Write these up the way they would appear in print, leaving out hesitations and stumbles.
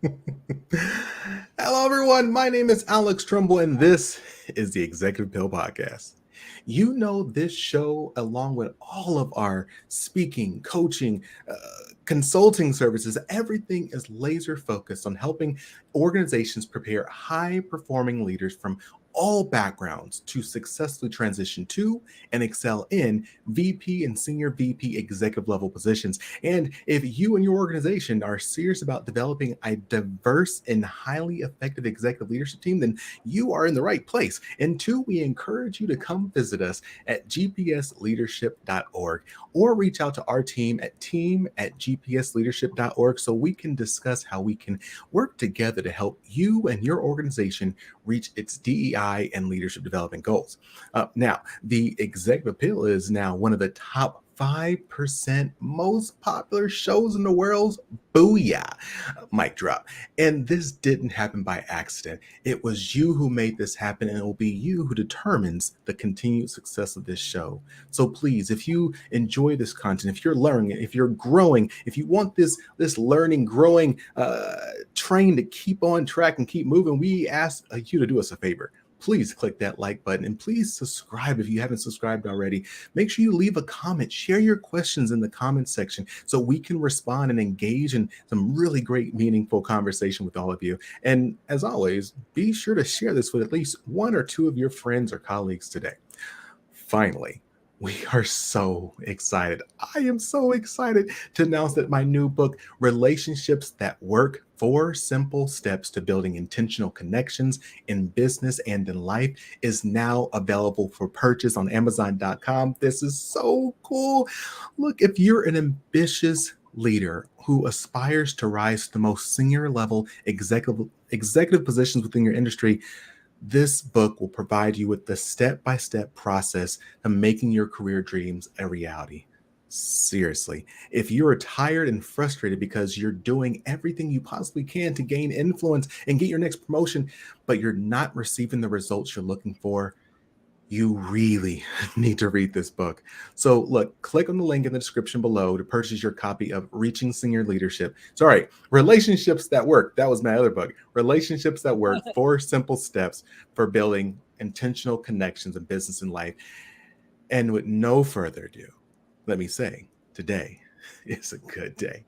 Hello, everyone. My name is Alex Tremble, and this is the Executive Pill Podcast. You know, this show, along with all of our speaking, coaching, consulting services, everything is laser focused on helping organizations prepare high performing leaders from all backgrounds to successfully transition to and excel in VP and senior VP executive level positions. And if you and your organization are serious about developing a diverse and highly effective executive leadership team, then you are in the right place. And two, we encourage you to come visit us at gpsleadership.org or reach out to our team@gpsleadership.org so we can discuss how we can work together to help you and your organization reach its DEI and leadership development goals. Now, the Executive Appeal is now one of the top 5% most popular shows in the world. Booyah. Mic drop. And this didn't happen by accident. It was you who made this happen, and it will be you who determines the continued success of this show. So please, if you enjoy this content, if you're learning, if you're growing, if you want this learning, growing train to keep on track and keep moving, we ask you to do us a favor. Please click that like button and please subscribe if you haven't subscribed already. Make sure you leave a comment, share your questions in the comment section so we can respond and engage in some really great, meaningful conversation with all of you. And as always, be sure to share this with at least one or two of your friends or colleagues today. Finally, we are so excited. I am so excited to announce that my new book, Relationships That Work: 4 Simple Steps to Building Intentional Connections in Business and in Life, is now available for purchase on Amazon.com. This is so cool. Look, if you're an ambitious leader who aspires to rise to the most senior level executive positions within your industry, this book will provide you with the step-by-step process of making your career dreams a reality. Seriously, if you're tired and frustrated because you're doing everything you possibly can to gain influence and get your next promotion, but you're not receiving the results you're looking for, you really need to read this book. So look, click on the link in the description below to purchase your copy of Reaching Senior Leadership. Sorry, Relationships That Work. That was my other book. Relationships That Work: 4 Simple Steps for Building Intentional Connections in Business and Life. And with no further ado, let me say, today is a good day.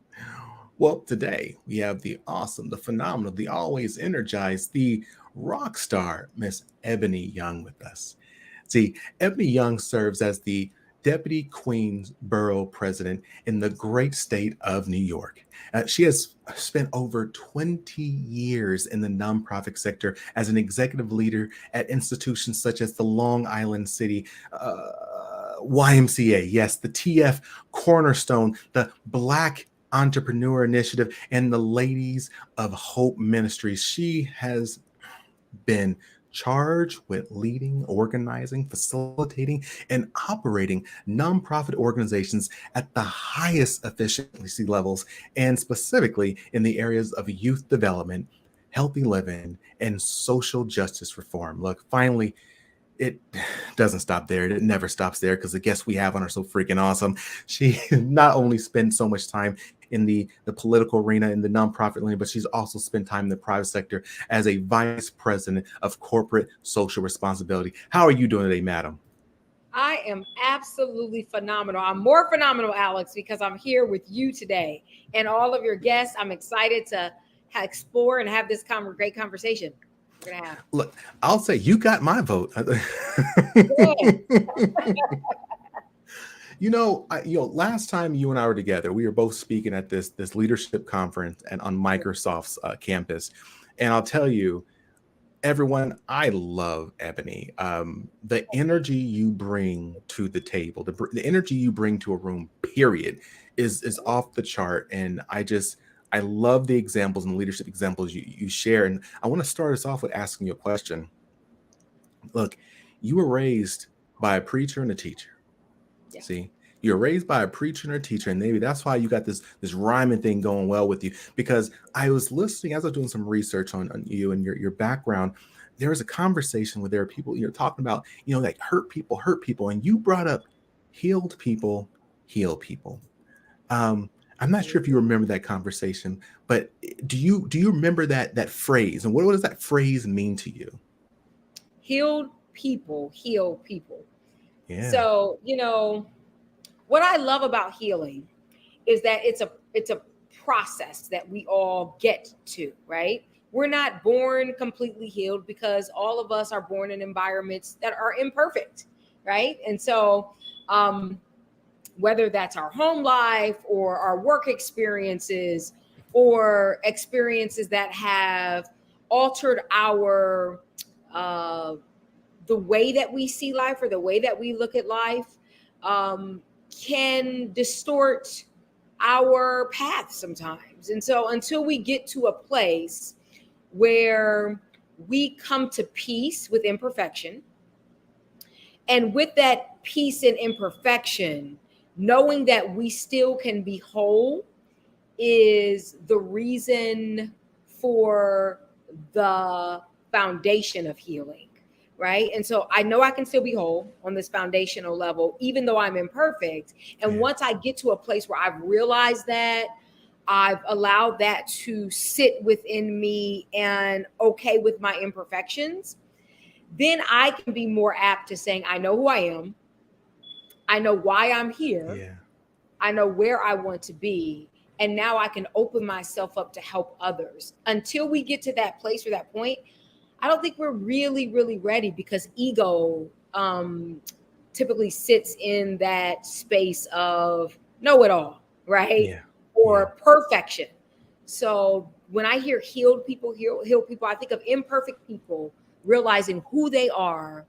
Well, today we have the awesome, the phenomenal, the always energized, the rock star, Miss Ebony Young with us. See, Ebony Young serves as the Deputy Queens Borough President in the great state of New York. She has spent over 20 years in the nonprofit sector as an executive leader at institutions such as the Long Island City YMCA, yes, the TF Cornerstone, the Black Entrepreneur Initiative, and the Ladies of Hope Ministries. She has been charged with leading, organizing, facilitating, and operating nonprofit organizations at the highest efficiency levels, and specifically in the areas of youth development, healthy living, and social justice reform. Look, finally, it doesn't stop there. It never stops there because the guests we have on are so freaking awesome. She not only spent so much time in the political arena, in the nonprofit arena, but she's also spent time in the private sector as a vice president of corporate social responsibility. How are you doing today, madam? I am absolutely phenomenal. I'm more phenomenal, Alex, because I'm here with you today and all of your guests. I'm excited to explore and have this great conversation we're going to have. Look, I'll say you got my vote. Last time you and I were together, we were both speaking at this leadership conference and on Microsoft's campus. And I'll tell you, everyone, I love Ebony. The energy you bring to the table, the energy you bring to a room, period, is off the chart. And I love the examples and leadership examples you share. And I want to start us off with asking you a question. Look, you were raised by a preacher and a teacher. Yeah. See, you're raised by a preacher and a teacher, and maybe that's why you got this rhyming thing going well with you. Because I was listening as I was doing some research on you and your background. There was a conversation where there are people you're talking about, like hurt people, and you brought up healed people, heal people. I'm not sure if you remember that conversation, but do you remember that phrase? And what does that phrase mean to you? Healed people heal people. Yeah. So, what I love about healing is that it's a process that we all get to, right? We're not born completely healed because all of us are born in environments that are imperfect, right? And so whether that's our home life or our work experiences or experiences that have altered our uh, the way that we see life or the way that we look at life, can distort our path sometimes. And so until we get to a place where we come to peace with imperfection, and with that peace and imperfection, knowing that we still can be whole is the reason for the foundation of healing, right? And so I know I can still be whole on this foundational level, even though I'm imperfect. And Yeah. once I get to a place where I've realized that, I've allowed that to sit within me and okay with my imperfections, then I can be more apt to saying, I know who I am. I know why I'm here. Yeah. I know where I want to be. And now I can open myself up to help others. Until we get to that place or that point, I don't think we're really, really ready, because ego typically sits in that space of know it all, right? Yeah. Yeah. Or perfection. So when I hear healed people, heal people, I think of imperfect people realizing who they are,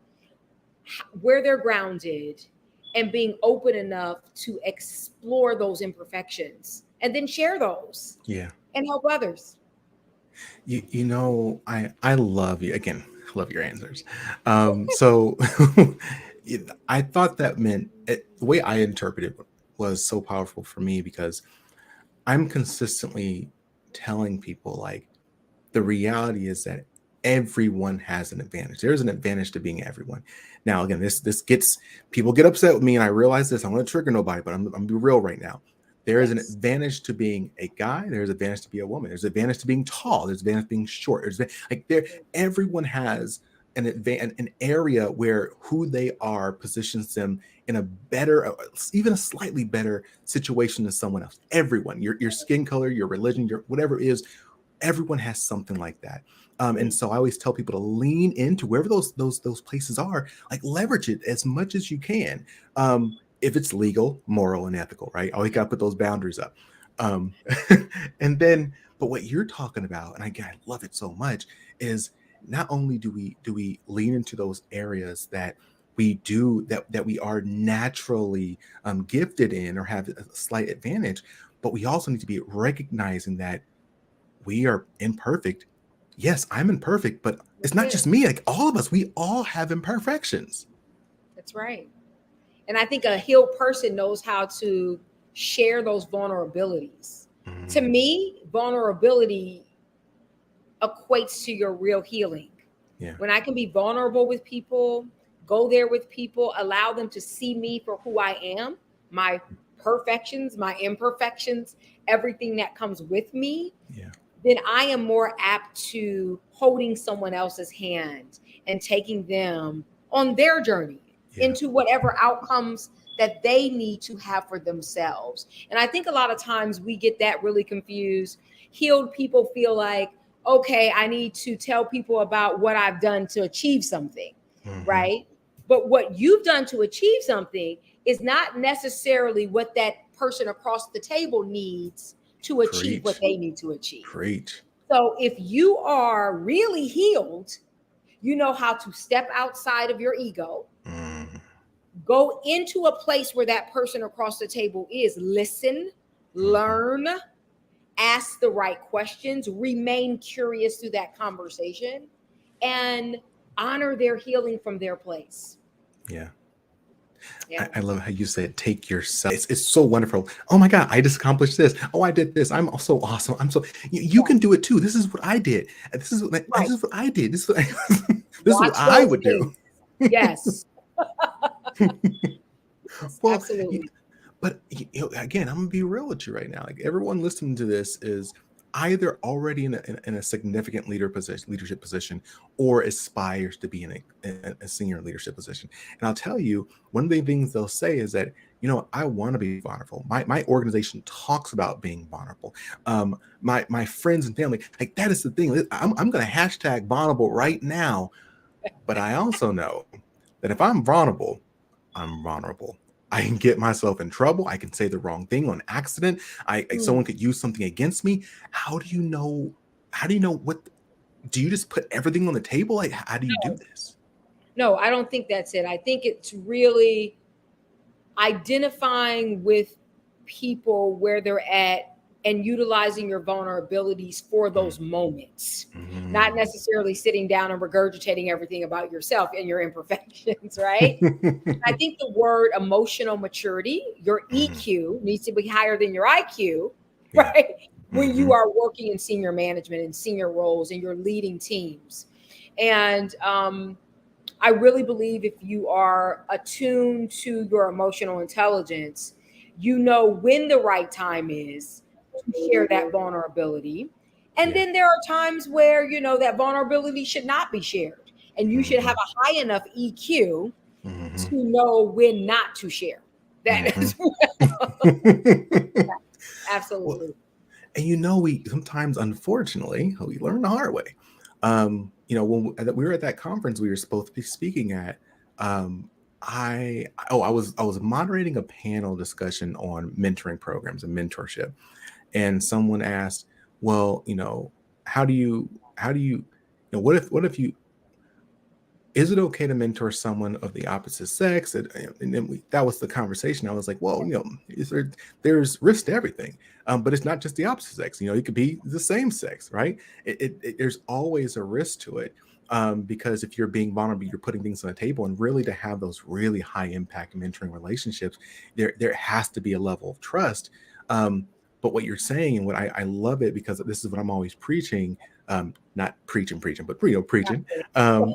where they're grounded, and being open enough to explore those imperfections and then share those Yeah. and help others. I love you again. I love your answers. So I thought that meant the way I interpreted it was so powerful for me, because I'm consistently telling people, like, the reality is that everyone has an advantage. There's an advantage to being everyone. Now, again, this gets people get upset with me, and I realize this. I don't want to trigger nobody, but I'm gonna be real right now. There is an Yes. advantage to being a guy. There's an advantage to be a woman. There's an advantage to being tall. There's an advantage to being short. Like there, everyone has an area where who they are positions them in a better, even a slightly better situation than someone else. Everyone, your skin color, your religion, your whatever it is, everyone has something like that. And Mm. so I always tell people to lean into wherever those places are, like leverage it as much as you can. If it's legal, moral, and ethical, right? Always got to put those boundaries up. Um, and then, but what you're talking about, and again, I love it so much, is not only do we lean into those areas that that we are naturally gifted in or have a slight advantage, but we also need to be recognizing that we are imperfect. Yes, I'm imperfect, but it's That's not just it. me. Like all of us, we all have imperfections. That's right. And I think a healed person knows how to share those vulnerabilities. To Mm, me, vulnerability equates to your real healing. yeah, When I can be vulnerable with people, go there with people, allow them to see me for who I am, my perfections, my imperfections, everything that comes with me, yeah, then I am more apt to holding someone else's hand and taking them on their journey yeah, into whatever outcomes that they need to have for themselves. And I think a lot of times we get that really confused. Healed people feel like, okay, I need to tell people about what I've done to achieve something, hmm, right? But what you've done to achieve something is not necessarily what that person across the table needs to achieve what preach, they need to achieve. preach. So if you are really healed, you know how to step outside of your ego, Mm, go into a place where that person across the table is, listen, hmm, learn, ask the right questions, remain curious through that conversation, and honor their healing from their place. yeah. Yeah. I love how you said take yourself. It's so wonderful. Oh my God, I just accomplished this. Oh, I did this. I'm so awesome. You can do it too. This is what I did. And this Right. is what I did. This is what this is what Watch I those would do. things. Yes. Yes, Well, absolutely. But again, I'm gonna be real with you right now. Like everyone listening to this is either already in a significant leadership position, or aspires to be in a senior leadership position. And I'll tell you, one of the things they'll say is that, I want to be vulnerable. My organization talks about being vulnerable. My friends and family, like that is the thing. I'm going to hashtag vulnerable right now. But I also know that if I'm vulnerable, I'm vulnerable. I can get myself in trouble. I can say the wrong thing on accident. Mm. Someone could use something against me. How do you know? How do you know what? Do you just put everything on the table? Like, how do you do this? No, I don't think that's it. I think it's really identifying with people where they're at and utilizing your vulnerabilities for those moments, not Mm. necessarily sitting down and regurgitating everything about yourself and your imperfections, right? I think the word emotional maturity, your Mhm. EQ, needs to be higher than your IQ, Yeah. right? When you Mhm. are working in senior management and senior roles and you're leading teams. And I really believe if you are attuned to your emotional intelligence, you know when the right time is to share that vulnerability. And Yeah. then there are times where, that vulnerability should not be shared. And you should have Mhm. a high enough EQ to Mhm. know when not to share that Mhm. as well. Well, Absolutely. and we sometimes, unfortunately, we learn the hard way. When we were at that conference we were supposed to be speaking at, I was moderating a panel discussion on mentoring programs and mentorship, and someone asked, "Well, what if you is it okay to mentor someone of the opposite sex?" And then that was the conversation. I was like, well, there's risk to everything, but it's not just the opposite sex. It could be the same sex, right? There's always a risk to it, because if you're being vulnerable, you're putting things on the table, and really to have those really high impact mentoring relationships, there has to be a level of trust. But what you're saying, and what I love it, because this is what I'm always preaching, not preaching, but preaching, um,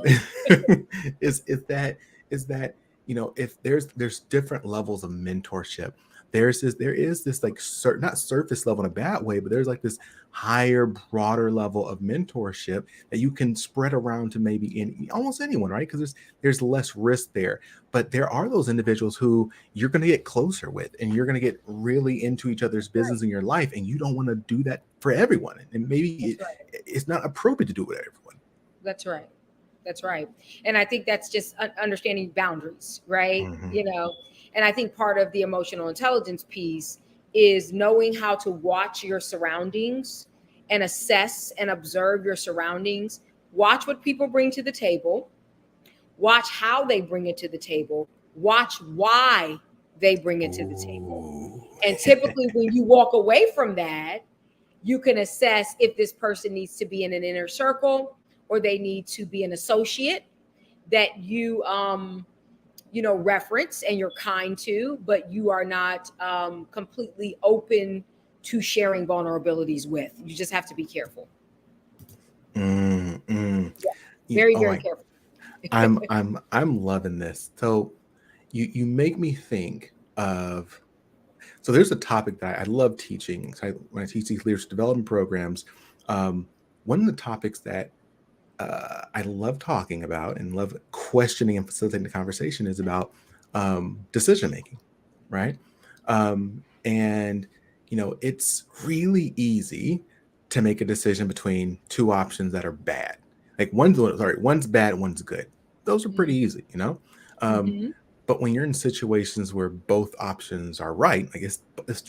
is that if there's different levels of mentorship. There is this like not surface level in a bad way, but there's like this higher, broader level of mentorship that you can spread around to maybe in almost anyone, right? Because there's less risk there. But there are those individuals who you're going to get closer with, and you're going to get really into each other's Right. business in your life, and you don't want to do that for everyone, and maybe That's right. it's not appropriate to do it with everyone. That's right. That's right. And I think that's just understanding boundaries, right? Mhm. And I think part of the emotional intelligence piece is knowing how to watch your surroundings and assess and observe your surroundings. Watch what people bring to the table, watch how they bring it to the table, watch why they bring it to the table. Ooh. And typically, when you walk away from that, you can assess if this person needs to be in an inner circle or they need to be an associate that you reference and you're kind to, but you are not completely open to sharing vulnerabilities with. You just have to be careful. Mm, mm. Yeah, very, Oh very my, careful. I'm loving this. So you make me think of, so there's a topic that I love teaching. So when I teach these leadership development programs, one of the topics that I love talking about and love questioning and facilitating the conversation is about decision making, right? And it's really easy to make a decision between two options that are bad. Like one's bad, one's good. Those are pretty easy. Um, Mhm. but when you're in situations where both options are right, like it's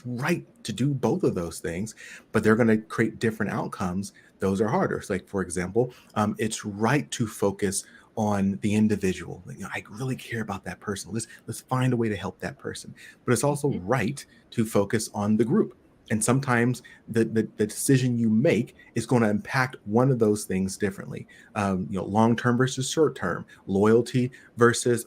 right to do both of those things, but they're going to create different outcomes. Those are harder. So like, for example, it's right to focus on the individual. I really care about that person. Let's find a way to help that person. But it's also Mhm. right to focus on the group. And sometimes the decision you make is going to impact one of those things differently. Long term versus short term, loyalty versus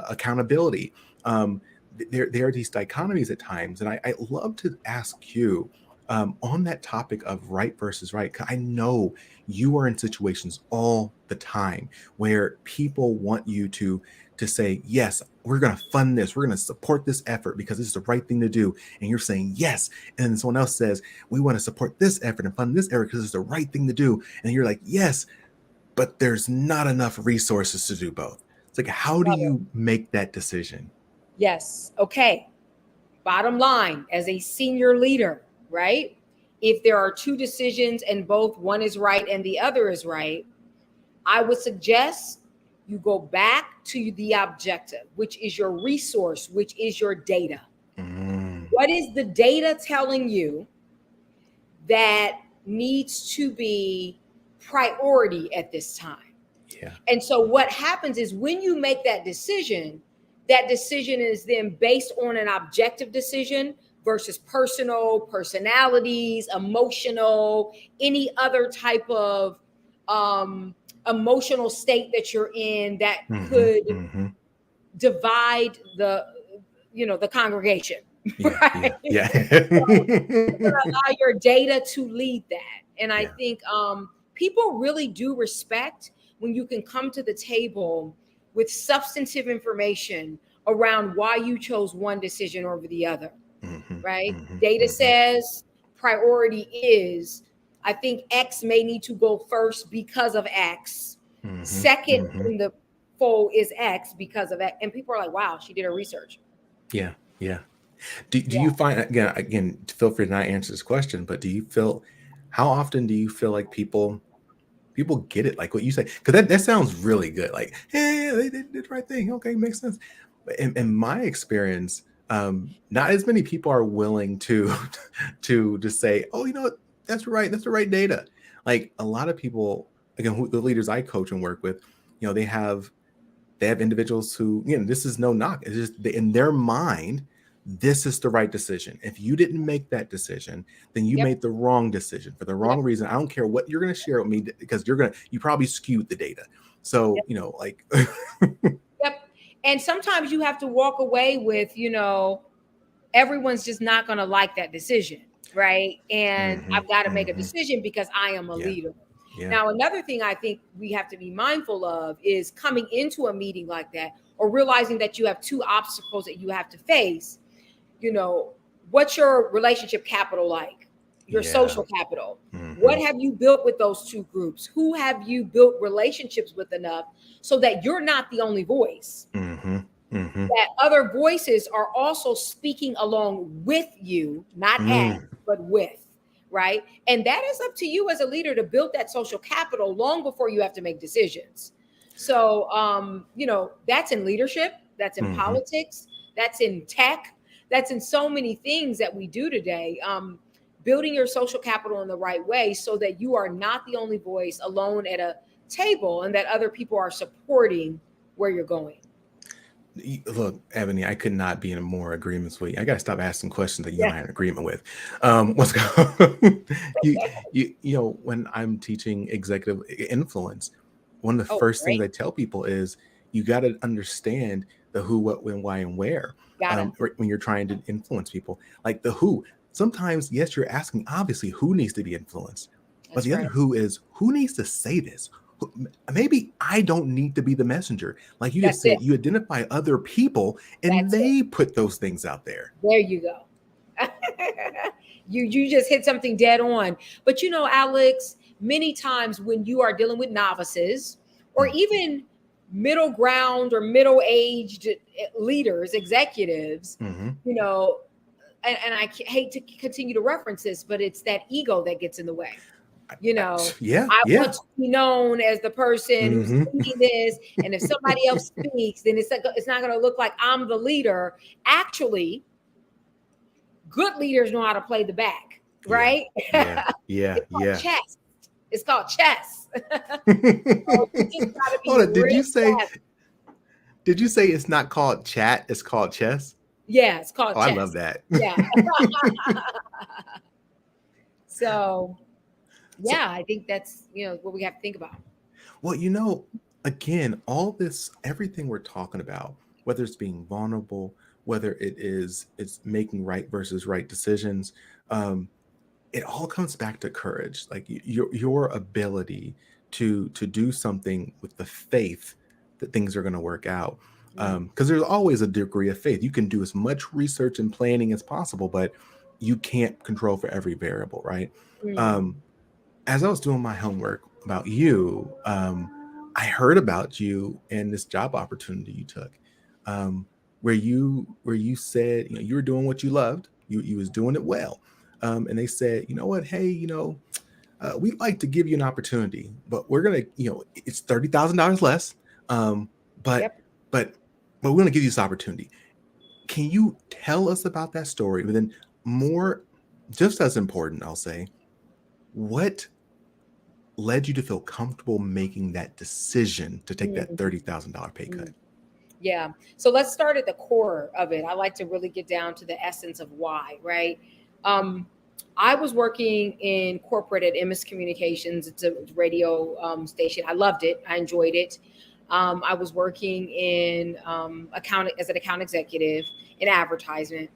accountability. There are these dichotomies at times, and I love to ask you, on that topic of right versus right. 'Cause I know you are in situations all the time where people want you to to say, yes, we're going to fund this, we're going to support this effort because it's the right thing to do, and you're saying yes, and then someone else says, we want to support this effort and fund this effort because it's the right thing to do, and you're like, yes, but there's not enough resources to do both. It's like, how do Love it. you make that decision? Yes. Okay. Bottom line, as a senior leader, right? If there are two decisions and both one is right and the other is right, I would suggest you go back to the objective, which is your resource, which is your data. Mm, What is the data telling you that needs to be priority at this time? yeah. And so what happens is when you make that decision is then based on an objective decision versus personal, personalities, emotional, any other type of emotional state that you're in that could divide the congregation. Yeah, Right? yeah, So you're going to yeah. allow your data to lead that. And I Yeah. think people really do respect when you can come to the table with substantive information around why you chose one decision over the other, right? Data says priority is, I think X may need to go first because of X. Second in the fold is X because of X. And people are like, wow, she did her research. Yeah, yeah. Do Yeah. you find, again, feel free to not answer this question, but how often do you feel like people get it, like what you say? Because that sounds really good. Like, hey, they did the right thing. Okay, makes sense. But in my experience, not as many people are willing to to just say, oh, you know what, that's right, that's the right data. Like a lot of people, again, the leaders I coach and work with, they have individuals who, this is no knock. It's just in their mind, this is the right decision. If you didn't make that decision, then you made the wrong decision for the wrong reason. I don't care what you're going to share with me because you probably skewed the data. So, like, Yep. And sometimes you have to walk away with, everyone's just not going to like that decision. Right. And I've got to make a decision because I am a yeah, leader. yeah, Now, another thing I think we have to be mindful of is coming into a meeting like that or realizing that you have two obstacles that you have to face. What's your relationship capital like? Your yeah. social capital. What have you built with those two groups? Who have you built relationships with enough so that you're not the only voice? That other voices are also speaking along with you, not at, but with, right? And that is up to you as a leader to build that social capital long before you have to make decisions. So, that's in leadership, that's in politics, that's in tech, that's in so many things that we do today. Building your social capital in the right way so that you are not the only voice alone at a table and that other people are supporting where you're going. Look, Ebony, I could not be in more agreements with you. I got to stop asking questions that you Yeah. don't have an agreement with. What's going when I'm teaching executive influence, one of the first things I tell people is you got to understand the who, what, when, why, and where. When you're trying to influence people, like the who. Sometimes, yes, you're asking obviously who needs to be influenced, but the other who is who needs to say this. Maybe I don't need to be the messenger. Like you just said, you identify other people and they put those things out there. There you go. You just hit something dead on. But Alex, many times when you are dealing with novices or even middle ground or middle-aged leaders, executives, and I hate to continue to reference this, but it's that ego that gets in the way. I want to be known as the person who's leading this. And if somebody else speaks, then it's not going to look like I'm the leader. Actually, good leaders know how to play the back, right? Yeah. It's called chess. So you just gotta be did you say it's not called chat? It's called chess? Yeah, it's called chess. I love that. Yeah. So I think that's what we have to think about. Well, again, everything we're talking about, whether it's being vulnerable, whether it's making right versus right decisions, it all comes back to courage. Like your ability to do something with the faith that things are going to work out. Because there's always a degree of faith. You can do as much research and planning as possible, but you can't control for every variable, right? Mm. Um, as I was doing my homework about you, I heard about you and this job opportunity you took, um, where you said, you were doing what you loved, you was doing it well, and they said, you know what, hey, we'd like to give you an opportunity, but we're gonna, it's $30,000 less, um, but Yep. but but we're gonna give you this opportunity. Can you tell us about that story? But then more, just as important, I'll say, what led you to feel comfortable making that decision to take that Mm. $30,000 pay cut? Mm. Yeah. So let's start at the core of it. I like to really get down to the essence of why, right? Um, I was working in corporate at MS Communications. It's a radio station. I loved it. I enjoyed it. I was working in account as an account executive in advertisement,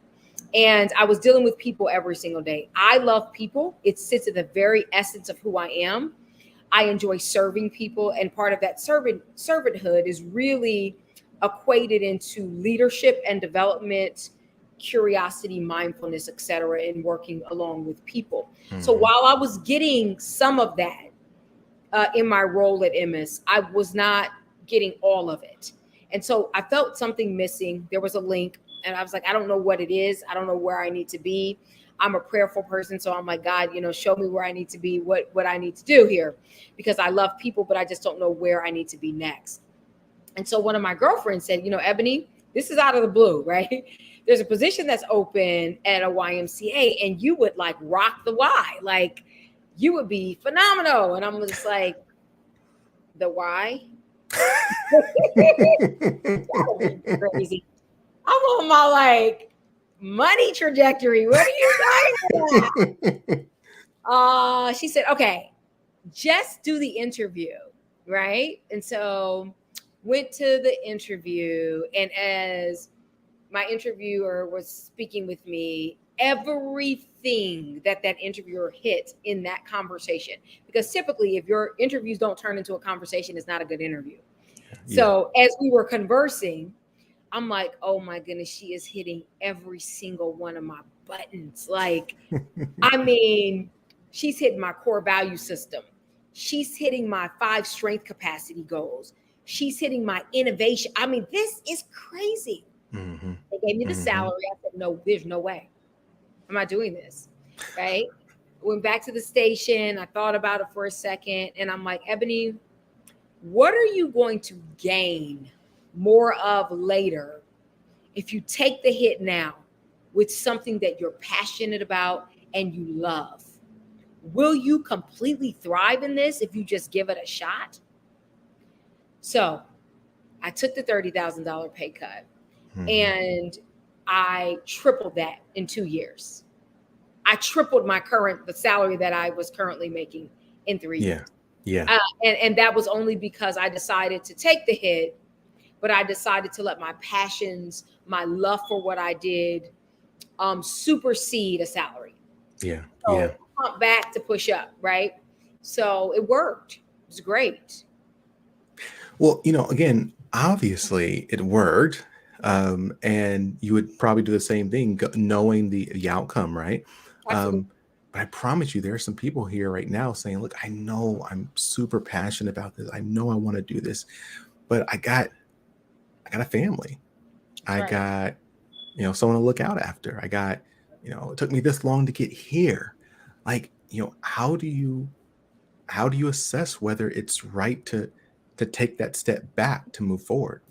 and I was dealing with people every single day. I love people. It sits at the very essence of who I am. I enjoy serving people, and part of that servanthood is really equated into leadership and development, curiosity, mindfulness, etc., and working along with people. So Mhm. while I was getting some of that in my role at MS, I was not getting all of it, and so I felt something missing. There was a link, and I was like, I don't know what it is. I don't know where I need to be. I'm a prayerful person, so I'm like, God, show me where I need to be, what I need to do here, because I love people, but I just don't know where I need to be next. And so one of my girlfriends said, Ebony, this is out of the blue, right? There's a position that's open at a YMCA, and you would like rock the Y, like you would be phenomenal. And I'm just like, the Y? That'll be crazy. I'm on my like money trajectory. What are you talking about? She said, okay, just do the interview, right? And so went to the interview, and as my interviewer was speaking with me, everything that interviewer hit in that conversation, because typically if your interviews don't turn into a conversation, it's not a good interview. Yeah. So as we were conversing, I'm like, oh my goodness, she is hitting every single one of my buttons. Like, I mean, she's hitting my core value system. She's hitting my 5 strength capacity goals. She's hitting my innovation. I mean, this is crazy. Mhm. They gave me the Mhm. salary. I said, no, there's no way. I'm not doing this. Right. Went back to the station. I thought about it for a second. And I'm like, Ebony, what are you going to gain more of later if you take the hit now with something that you're passionate about and you love? Will you completely thrive in this if you just give it a shot? So I took the $30,000 pay cut, Mhm. and I tripled that in 2 years. I tripled the salary that I was currently making in 3 years. Yeah. Yeah. And that was only because I decided to take the hit, but I decided to let my passions, my love for what I did, supersede a salary. Yeah. Yeah. So pump back to push up, right? So it worked. It was great. Well, again, obviously it worked. And you would probably do the same thing, knowing the outcome, right? Absolutely. Um, but I promise you, there are some people here right now saying, look, I know I'm super passionate about this. I know I want to do this, but I got a family. That's I right. got, someone to look out after. I got, it took me this long to get here. Like, how do you assess whether it's right to take that step back to move forward?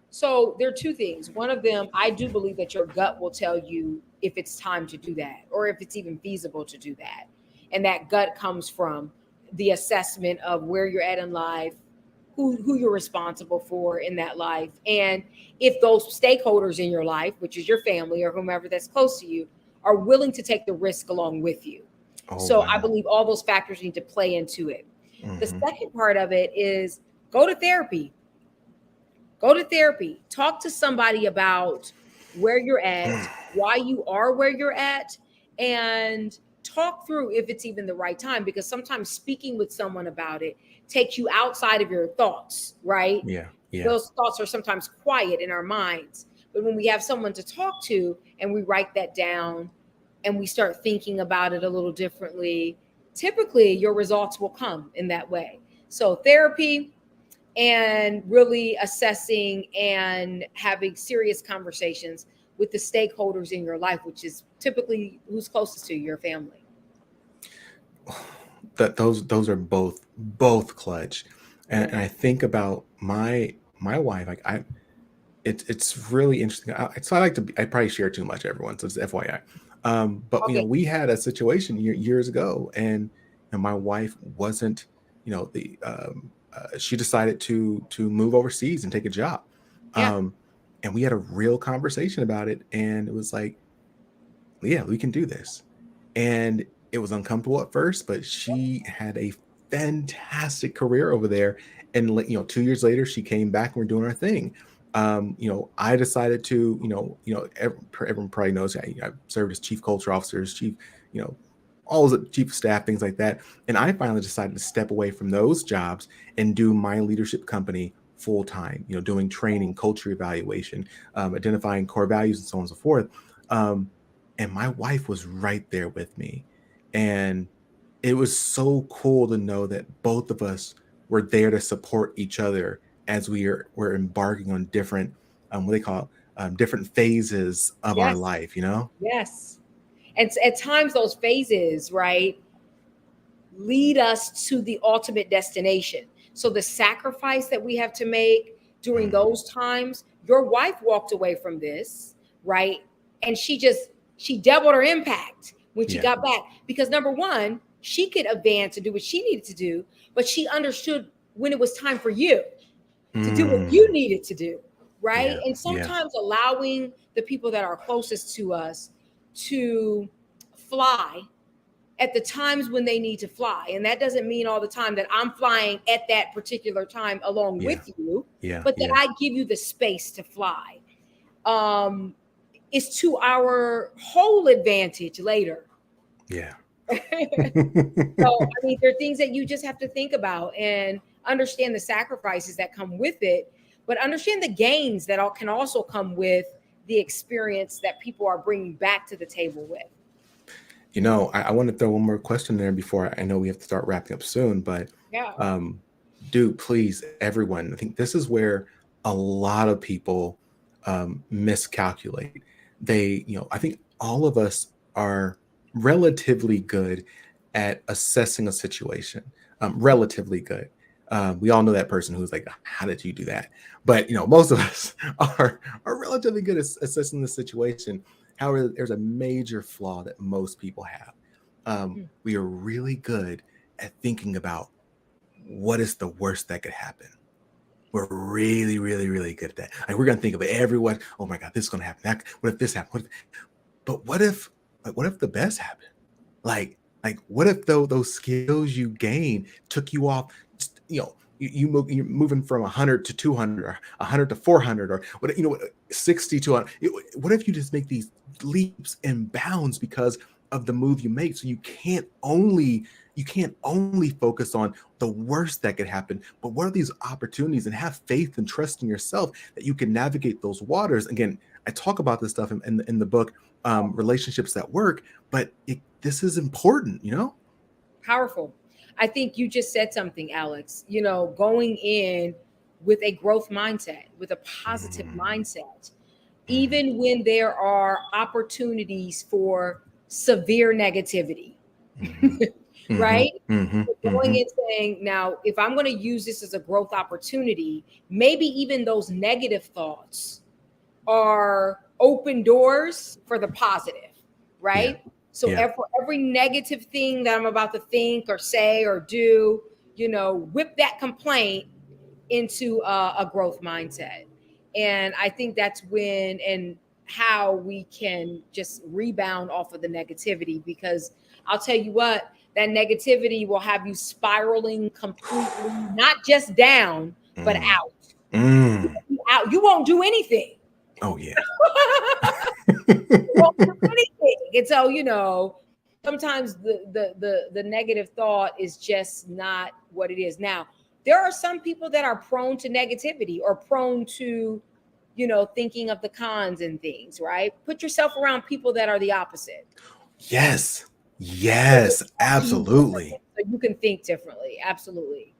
So there are two things. One of them, I do believe that your gut will tell you if it's time to do that or if it's even feasible to do that. And that gut comes from the assessment of where you're at in life, who you're responsible for in that life. And if those stakeholders in your life, which is your family or whomever that's close to you, are willing to take the risk along with you. Oh, So I wow. believe all those factors need to play into it. The Hmm. second part of it is go to therapy. Go to therapy. Talk to somebody about where you're at, why you are where you're at, and talk through if it's even the right time, because sometimes speaking with someone about it takes you outside of your thoughts, right? Yeah. Yeah. Those thoughts are sometimes quiet in our minds. But when we have someone to talk to and we write that down and we start thinking about it a little differently, typically your results will come in that way. So therapy and really assessing and having serious conversations with the stakeholders in your life, which is typically who's closest to you, your family. Those are both clutch. And I think about my wife, like it's really interesting. So I like to I probably share too much, everyone, so it's FYI. But Okay. we had a situation years ago, and my wife wasn't, the she decided to move overseas and take a job. Yeah. Um, and we had a real conversation about it, and it was like, yeah, we can do this. And it was uncomfortable at first, but she had a fantastic career over there. And 2 years later, she came back and we're doing our thing. I decided to, everyone probably knows I served as chief culture officers, chief, you know, all the chief of staff, things like that. And I finally decided to step away from those jobs and do my leadership company full time, doing training, culture evaluation, identifying core values, and so on and so forth. Um, and my wife was right there with me. And it was so cool to know that both of us were there to support each other as we're embarking on different, what they call different phases of our Yes. life, you know? Yes. And at times those phases, right, lead us to the ultimate destination. So the sacrifice that we have to make during Mm, those times, your wife walked away from this, right? And she doubled her impact when she yeah. got back, because number one, she could advance and do what she needed to do, but she understood when it was time for you to do what you Mm, needed to do, right? yeah. And Yeah. sometimes allowing the people that are closest to us to fly at the times when they need to fly. And that doesn't mean all the time that I'm flying at that particular time along Yeah. with you, Yeah. but that Yeah. I give you the space to fly. Um, is to our whole advantage later. Yeah. So, I mean, there are things that you just have to think about and understand the sacrifices that come with it, but understand the gains that can also come with the experience that people are bringing back to the table with. I want to throw one more question there before I know we have to start wrapping up soon, but Yeah. um, do please, everyone, I think this is where a lot of people miscalculate. I think all of us are relatively good at assessing a situation, relatively good. We all know that person who's like, how did you do that? But most of us are relatively good at assessing the situation. However, there's a major flaw that most people have. We are really good at thinking about what is the worst that could happen. We're really, really, really good at that. Like we're gonna think of everyone. Oh my God, this is gonna happen. What if this happened? But what if the best happened? Like what if those skills you gain took you off? You're moving from 100 to 200 or 100 to 400 or 60 to 100. What if you just make these leaps and bounds because of the move you make? So you can't only focus on the worst that could happen, but what are these opportunities, and have faith and trust in yourself that you can navigate those waters. Again, I talk about this stuff in the book, relationships that work, but this is important. Powerful. I think you just said something, Alex. Going in with a growth mindset, with a positive Mm, mindset, mm, even when there are opportunities for severe negativity, mhm, mhm, right? mhm, Going mhm. in saying, now, if I'm going to use this as a growth opportunity, maybe even those negative thoughts are open doors for the positive, Yeah, right? So yeah, for every negative thing that I'm about to think or say or do, whip that complaint into a growth mindset. And I think that's when and how we can just rebound off of the negativity, because I'll tell you what, that negativity will have you spiraling completely, not just down, but mm, out. mm. Out. You won't do anything. Oh yeah. Won't do anything. And so, sometimes the negative thought is just not what it is. Now, there are some people that are prone to negativity or prone to, thinking of the cons and things, right? Put yourself around people that are the opposite. Yes. So Yes, absolutely. so you can think differently. Absolutely.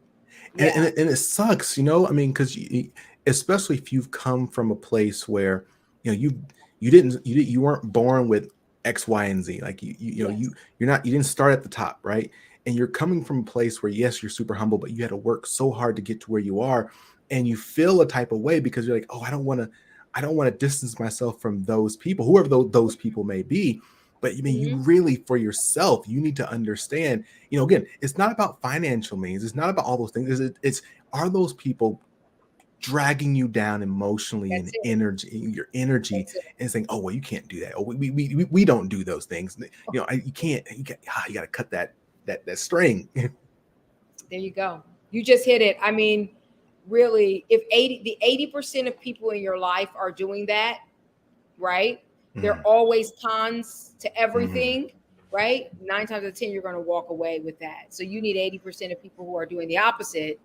And, Yeah. and it sucks, I mean, because especially if you've come from a place where you weren't born with X, Y, and Z. Like Yes. you didn't start at the top, right? And you're coming from a place where yes, you're super humble, but you had to work so hard to get to where you are, and you feel a type of way because you're like, oh, I don't want to distance myself from those people, whoever those people may be. But I mean, you Mhm. really, for yourself, you need to understand, again, it's not about financial means. It's not about all those things. It's are those people dragging you down emotionally That's and it. your energy, That's it. and saying, oh, well, you can't do that. Oh, we don't do those things. You got to cut that string. There you go. You just hit it. I mean, really, if 80% of people in your life are doing that, right? They're Mm, always cons to mm. everything, right? 9 times out of 10, you're going to walk away with that. So you need 80% of people who are doing the opposite.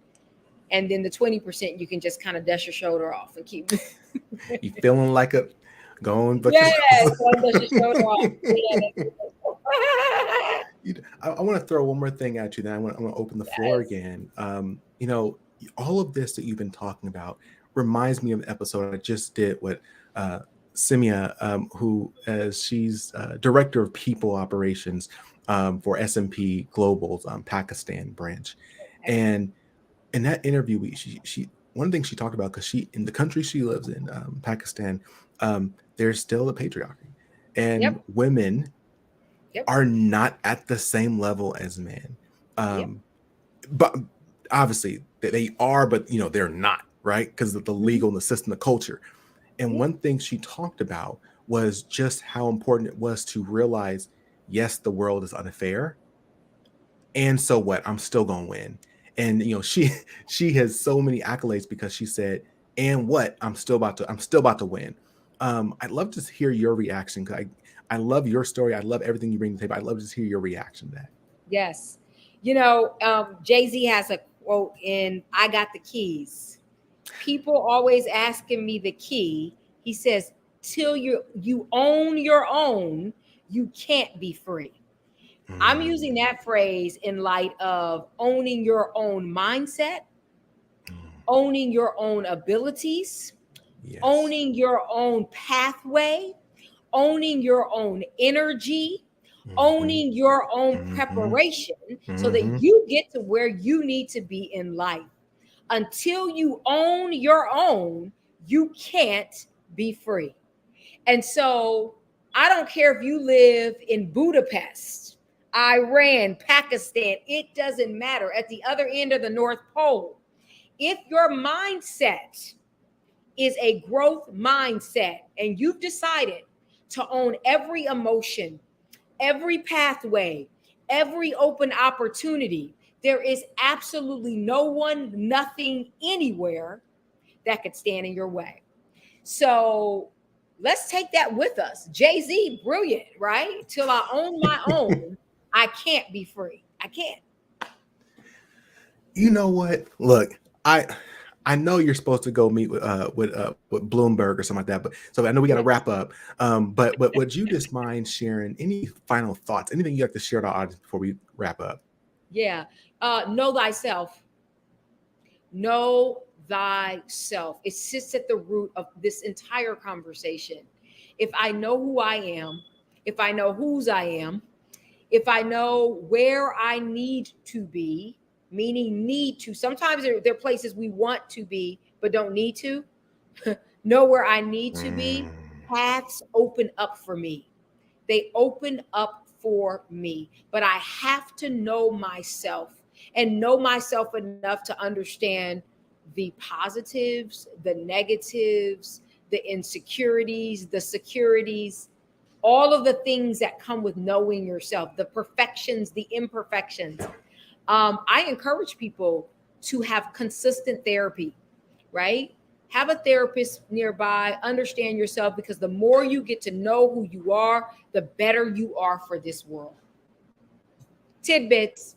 And then the 20%, you can just kind of dust your shoulder off and keep. You feeling like a going, but Yes, dust your shoulder off. Yeah. I want to throw one more thing at you. Then I want to open the floor Yes. again. All of this that you've been talking about reminds me of an episode I just did with uh, Simia, who she's director of people operations for S&P Global's Pakistan branch, Okay. and in that interview, she one thing she talked about, because she in the country she lives in, Pakistan, there's still a patriarchy, and Yep. women Yep. are not at the same level as men. Yep. Um, but obviously they are, but they're not, right? Because of the Mhm. legal and the system, the culture. And Yep. one thing she talked about was just how important it was to realize, yes, the world is unfair, and so what? I'm still gonna win. And she she has so many accolades because she said, and what? I'm still about to win. I'd love to hear your reaction, because I love your story. I love everything you bring to the table. I'd love to hear your reaction to that. Yes. Jay-Z has a quote in I Got the Keys. People always asking me the key. He says, till you own your own, you can't be free. I'm using Mm, that phrase in light of owning your own mindset, mm, owning your own abilities, yes. owning your own pathway, owning your own energy, Hmm. owning your own Hmm. preparation so that Hmm. you get to where you need to be in life. Until you own your own, you can't be free. And so I don't care if you live in Budapest, Iran, Pakistan, it doesn't matter. At the other end of the North Pole, if your mindset is a growth mindset and you've decided to own every emotion, every pathway, every open opportunity, there is absolutely no one, nothing, anywhere that could stand in your way. So let's take that with us. Jay-Z, brilliant, right? Till I own my own, I can't be free. I can't. You know what? Look, I know you're supposed to go meet with Bloomberg or something like that, but so I know we got to Yeah. wrap up. But would you just mind sharing any final thoughts, anything you have to share with our audience before we wrap up? Yeah. Know thyself. Know thyself. It sits at the root of this entire conversation. If I know who I am, if I know whose I am, if I know where I need to be, meaning need to, sometimes there are places we want to be, but don't need to, know where I need to be, Mm, paths open up for me. They open up for me, but I have to know myself and know myself enough to understand the positives, the negatives, the insecurities, the securities, all of the things that come with knowing yourself, the perfections, the imperfections. I encourage people to have consistent therapy, right? Have a therapist nearby, understand yourself, because the more you get to know who you are, the better you are for this world. tidbits.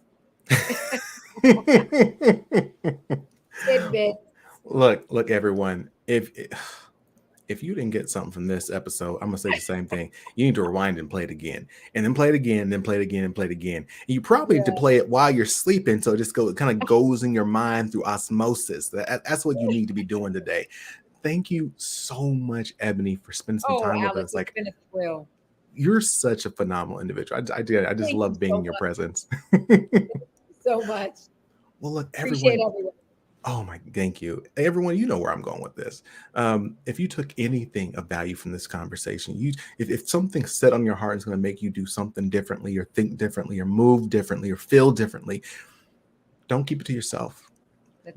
Tidbits. Look, everyone. If you didn't get something from this episode, I'm gonna say the same thing. You need to rewind and play it again, and then play it again, then play it again, and play it again. And you probably need to play it while you're sleeping, so it kind of goes in your mind through osmosis. That's what you need to be doing today. Thank you so much, Ebony, for spending some time Alex, with us. Like, it's been a thrill. You're such a phenomenal individual. I just love being in your presence. So much. Well, look, Appreciate everyone. Oh my, thank you. Everyone, you know where I'm going with this. If you took anything of value from this conversation, if something set on your heart is going to make you do something differently or think differently or move differently or feel differently, don't keep it to yourself.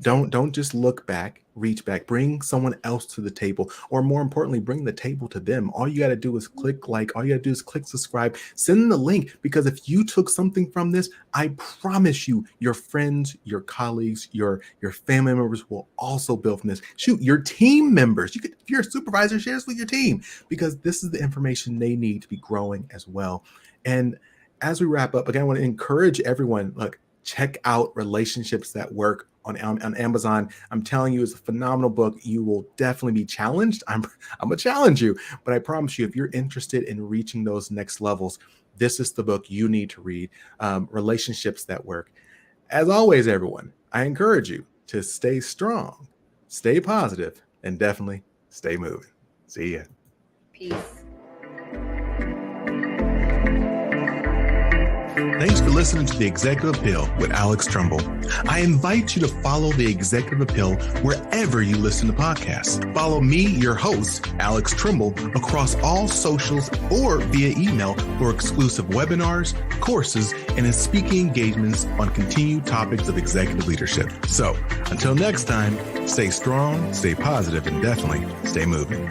Don't just look back, reach back, bring someone else to the table, or more importantly, bring the table to them. All you got to do is click like, all you got to do is click subscribe, send the link, because if you took something from this, I promise you, your friends, your colleagues, your family members will also build from this. Shoot, your team members, if you're a supervisor, share this with your team, because this is the information they need to be growing as well. And as we wrap up, again, I want to encourage everyone, look, check out Relationships That Work on Amazon. I'm telling you, it's a phenomenal book. You will definitely be challenged. I'm gonna challenge you, but I promise you, if you're interested in reaching those next levels, this is the book you need to read. Relationships That Work. As always, everyone, I encourage you to stay strong, stay positive, and definitely stay moving. See ya. Peace. Thanks for listening to The Executive Appeal with Alex Tremble. I invite you to follow The Executive Appeal wherever you listen to podcasts. Follow me, your host, Alex Tremble, across all socials or via email for exclusive webinars, courses, and in speaking engagements on continued topics of executive leadership. So until next time, stay strong, stay positive, and definitely stay moving.